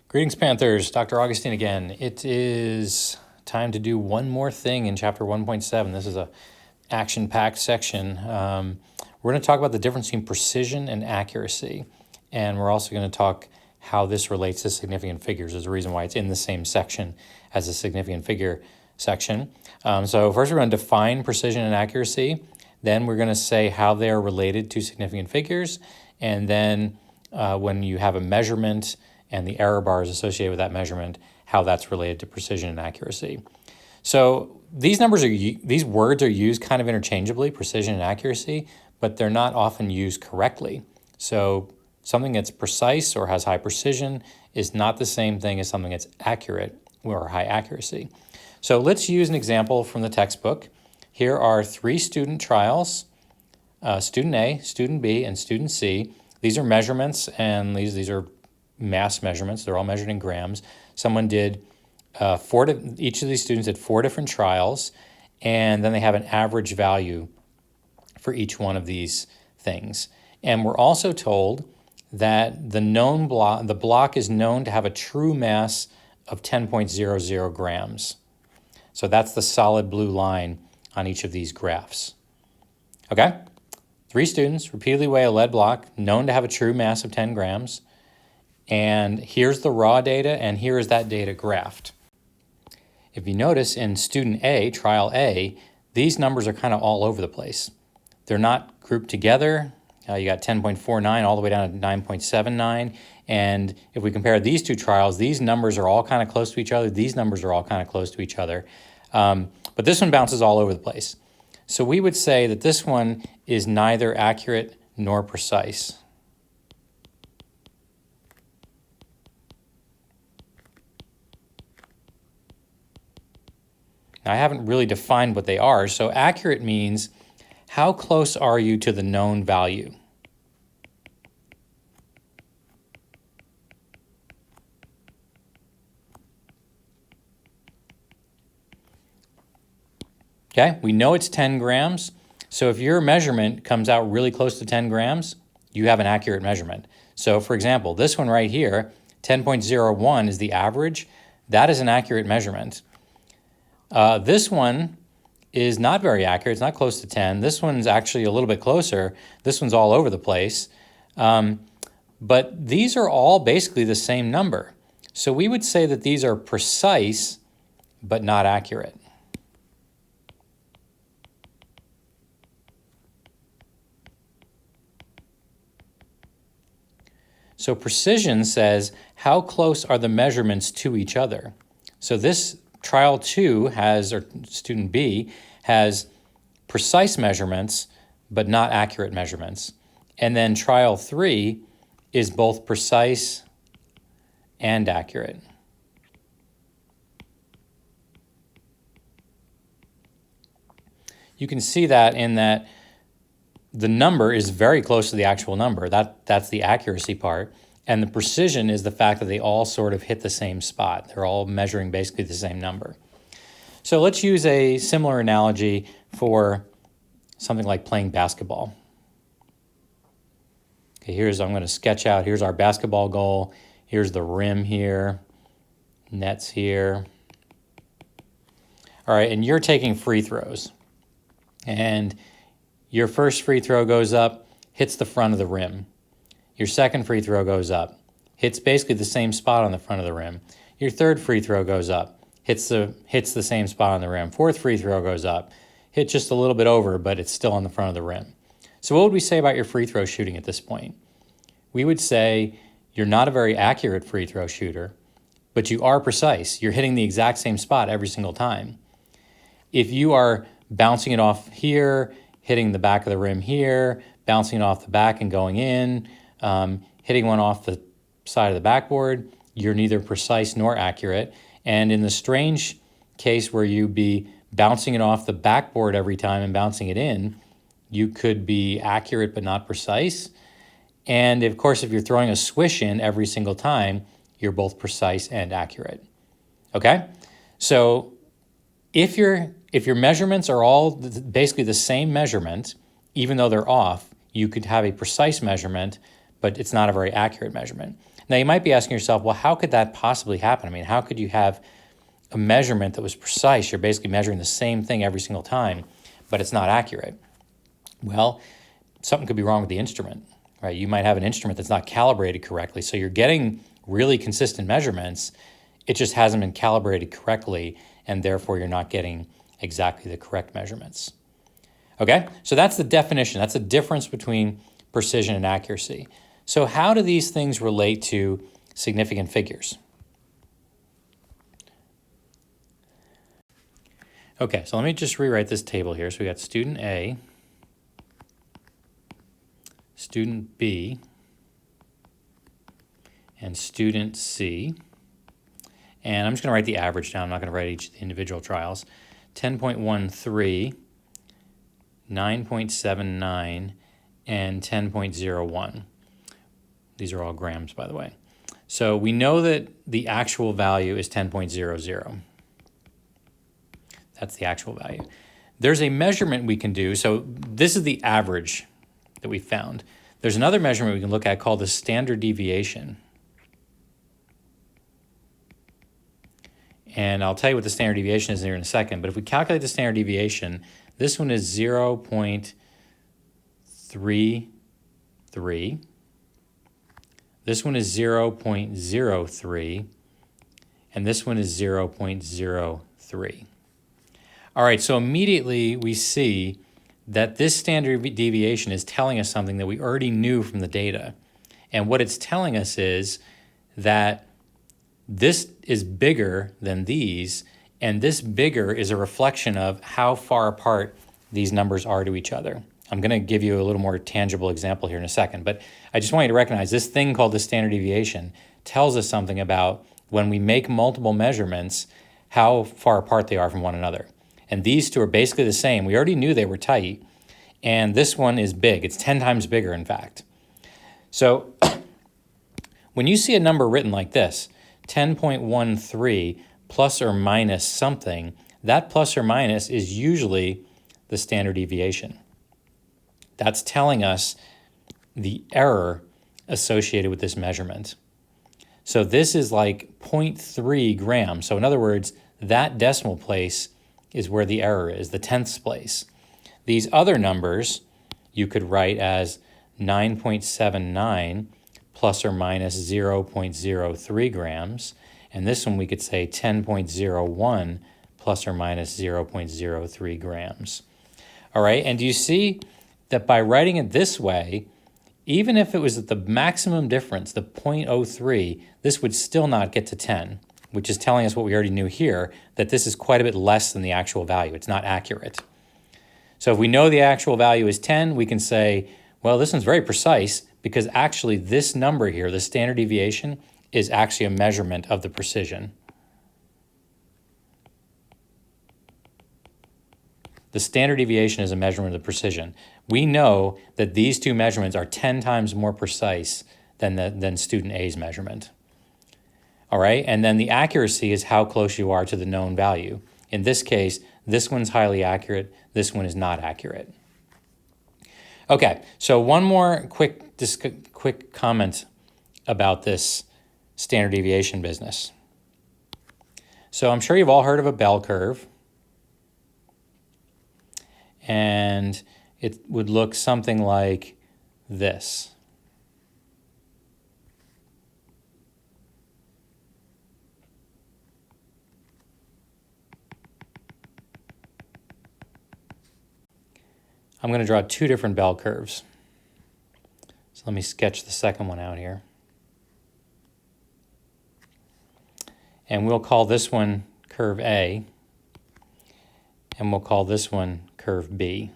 Greetings, Panthers. Dr. Augustine again. It is time to do one more thing in chapter 1.7. This is a action-packed section. We're going to talk about the difference between precision and accuracy. And we're also going to talk how this relates to significant figures. There's a reason why it's in the same section as the significant figure section. So first we're going to define precision and accuracy. Then we're going to say how they are related to significant figures. And then when you have a measurement and the error bars associated with that measurement, how that's related to precision and accuracy. So these words are used kind of interchangeably, precision and accuracy, but they're not often used correctly. So something that's precise or has high precision is not the same thing as something that's accurate or high accuracy. So let's use an example from the textbook. Here are 3 student trials, student A, student B, and student C. These are measurements, and these are mass measurements. They're all measured in grams. Someone did each of these students did 4 different trials, and then they have an average value for each one of these things. And we're also told that the block is known to have a true mass of 10.00 grams. So that's the solid blue line on each of these graphs. Okay? 3 students repeatedly weigh a lead block known to have a true mass of 10 grams. And here's the raw data, and here is that data graphed. If you notice in student A, trial A, these numbers are kind of all over the place. They're not grouped together. You got 10.49 all the way down to 9.79. And if we compare these 2 trials, these numbers are all kind of close to each other. These numbers are all kind of close to each other. But this one bounces all over the place. So we would say that this one is neither accurate nor precise. I haven't really defined what they are, so accurate means how close are you to the known value? Okay, we know it's 10 grams, so if your measurement comes out really close to 10 grams, you have an accurate measurement. So for example, this one right here, 10.01 is the average. That is an accurate measurement. This one is not very accurate. It's not close to 10. This one's actually a little bit closer. This one's all over the place. But these are all basically the same number. So we would say that these are precise, but not accurate. So precision says, how close are the measurements to each other? So this trial 2 or student B, has precise measurements, but not accurate measurements. And then trial 3 is both precise and accurate. You can see that in that the number is very close to the actual number. That's the accuracy part. And the precision is the fact that they all sort of hit the same spot. They're all measuring basically the same number. So let's use a similar analogy for something like playing basketball. Okay, I'm going to sketch out, here's our basketball goal. Here's the rim here, nets here. All right, and you're taking free throws. And your first free throw goes up, hits the front of the rim. Your second free throw goes up, hits basically the same spot on the front of the rim. Your third free throw goes up, hits the same spot on the rim. Fourth free throw goes up, hit just a little bit over, but it's still on the front of the rim. So what would we say about your free throw shooting at this point? We would say you're not a very accurate free throw shooter, but you are precise. You're hitting the exact same spot every single time. If you are bouncing it off here, hitting the back of the rim here, bouncing it off the back and going in, hitting one off the side of the backboard, you're neither precise nor accurate. And in the strange case where you be bouncing it off the backboard every time and bouncing it in, you could be accurate but not precise. And of course, if you're throwing a swish in every single time, you're both precise and accurate. Okay? So if your measurements are all basically the same measurement, even though they're off, you could have a precise measurement, but it's not a very accurate measurement. Now, you might be asking yourself, well, how could that possibly happen? I mean, how could you have a measurement that was precise? You're basically measuring the same thing every single time, but it's not accurate. Well, something could be wrong with the instrument, right? You might have an instrument that's not calibrated correctly, so you're getting really consistent measurements. It just hasn't been calibrated correctly, and therefore you're not getting exactly the correct measurements. Okay, so that's the definition. That's the difference between precision and accuracy. So how do these things relate to significant figures? Okay, so let me just rewrite this table here. So we got student A, student B, and student C. And I'm just going to write the average down. I'm not going to write each of the individual trials. 10.13, 9.79, and 10.01. These are all grams, by the way. So we know that the actual value is 10.00. That's the actual value. There's a measurement we can do. So this is the average that we found. There's another measurement we can look at called the standard deviation. And I'll tell you what the standard deviation is here in a second. But if we calculate the standard deviation, this one is 0.33. This one is 0.03. And this one is 0.03. All right, so immediately we see that this standard deviation is telling us something that we already knew from the data. And what it's telling us is that this is bigger than these, and this bigger is a reflection of how far apart these numbers are to each other. I'm going to give you a little more tangible example here in a second, but I just want you to recognize this thing called the standard deviation tells us something about when we make multiple measurements, how far apart they are from one another. And these two are basically the same. We already knew they were tight, and this one is big. It's 10 times bigger, in fact. So when you see a number written like this, 10.13 plus or minus something, that plus or minus is usually the standard deviation. That's telling us the error associated with this measurement. So this is like 0.3 grams. So in other words, that decimal place is where the error is, the tenths place. These other numbers you could write as 9.79 plus or minus 0.03 grams. And this one we could say 10.01 plus or minus 0.03 grams. All right, and do you see that by writing it this way, even if it was at the maximum difference, the 0.03, this would still not get to 10, which is telling us what we already knew here, that this is quite a bit less than the actual value. It's not accurate. So if we know the actual value is 10, we can say, well, this one's very precise because actually this number here, the standard deviation, is actually a measurement of the precision. The standard deviation is a measurement of the precision. We know that these two measurements are 10 times more precise than student A's measurement. All right, and then the accuracy is how close you are to the known value. In this case, this one's highly accurate, this one is not accurate. Okay, so one more quick comment about this standard deviation business. So I'm sure you've all heard of a bell curve. And it would look something like this. I'm going to draw two different bell curves. So let me sketch the second one out here. And we'll call this one curve A, and we'll call this one curve B.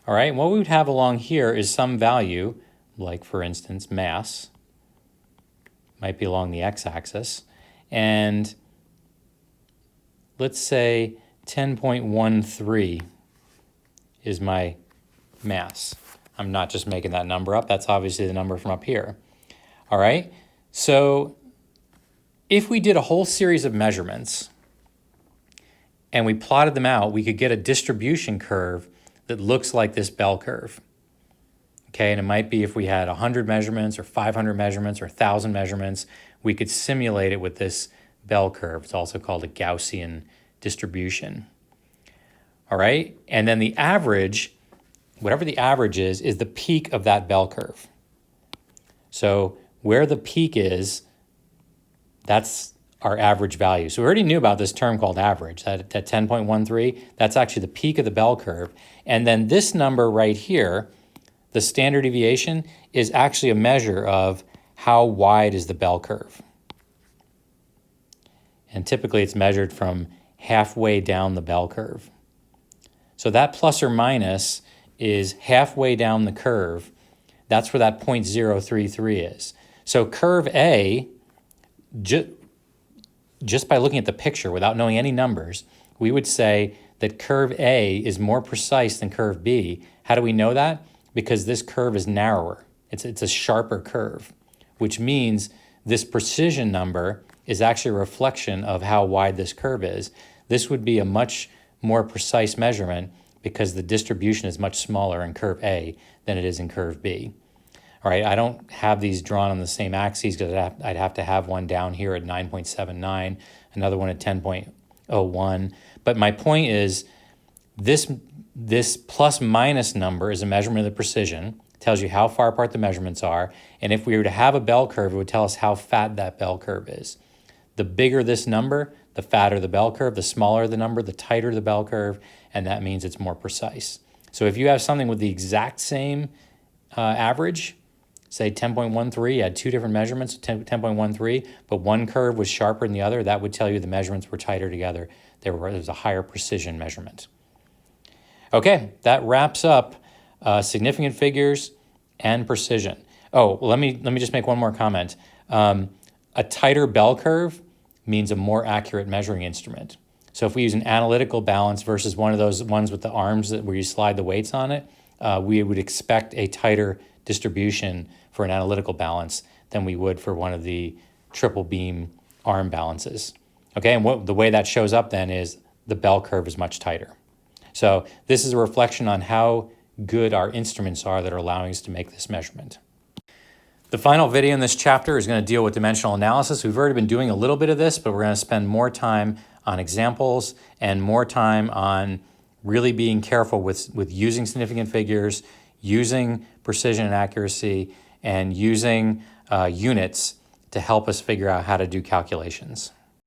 All right, what we would have along here is some value, like for instance, mass, might be along the x-axis, and let's say 10.13 is my mass. I'm not just making that number up, that's obviously the number from up here. All right, so if we did a whole series of measurements and we plotted them out, we could get a distribution curve that looks like this bell curve. Okay, and it might be if we had 100 measurements or 500 measurements or 1,000 measurements, we could simulate it with this bell curve. It's also called a Gaussian distribution. All right, and then the average, whatever the average is the peak of that bell curve. So where the peak is, that's our average value. So we already knew about this term called average, that 10.13, that's actually the peak of the bell curve. And then this number right here, the standard deviation, is actually a measure of how wide is the bell curve. And typically it's measured from halfway down the bell curve. So that plus or minus is halfway down the curve. That's where that 0.033 is. So curve A, just by looking at the picture without knowing any numbers, we would say that curve A is more precise than curve B. How do we know that? Because this curve is narrower. It's a sharper curve, which means this precision number is actually a reflection of how wide this curve is. This would be a much more precise measurement because the distribution is much smaller in curve A than it is in curve B. All right, I don't have these drawn on the same axes because I'd have to have one down here at 9.79, another one at 10.01. But my point is this plus minus number is a measurement of the precision, tells you how far apart the measurements are. And if we were to have a bell curve, it would tell us how fat that bell curve is. The bigger this number, the fatter the bell curve. The smaller the number, the tighter the bell curve, and that means it's more precise. So if you have something with the exact same average, say 10.13, you had two different measurements, 10.13, but one curve was sharper than the other, that would tell you the measurements were tighter together. There was a higher precision measurement. Okay, that wraps up significant figures and precision. Oh, let me just make one more comment. A tighter bell curve means a more accurate measuring instrument. So if we use an analytical balance versus one of those ones with the arms where you slide the weights on it, we would expect a tighter distribution for an analytical balance than we would for one of the triple beam arm balances. Okay, and the way that shows up then is the bell curve is much tighter. So this is a reflection on how good our instruments are that are allowing us to make this measurement. The final video in this chapter is going to deal with dimensional analysis. We've already been doing a little bit of this, but we're going to spend more time on examples and more time on really being careful with using significant figures, using precision and accuracy, and using units to help us figure out how to do calculations.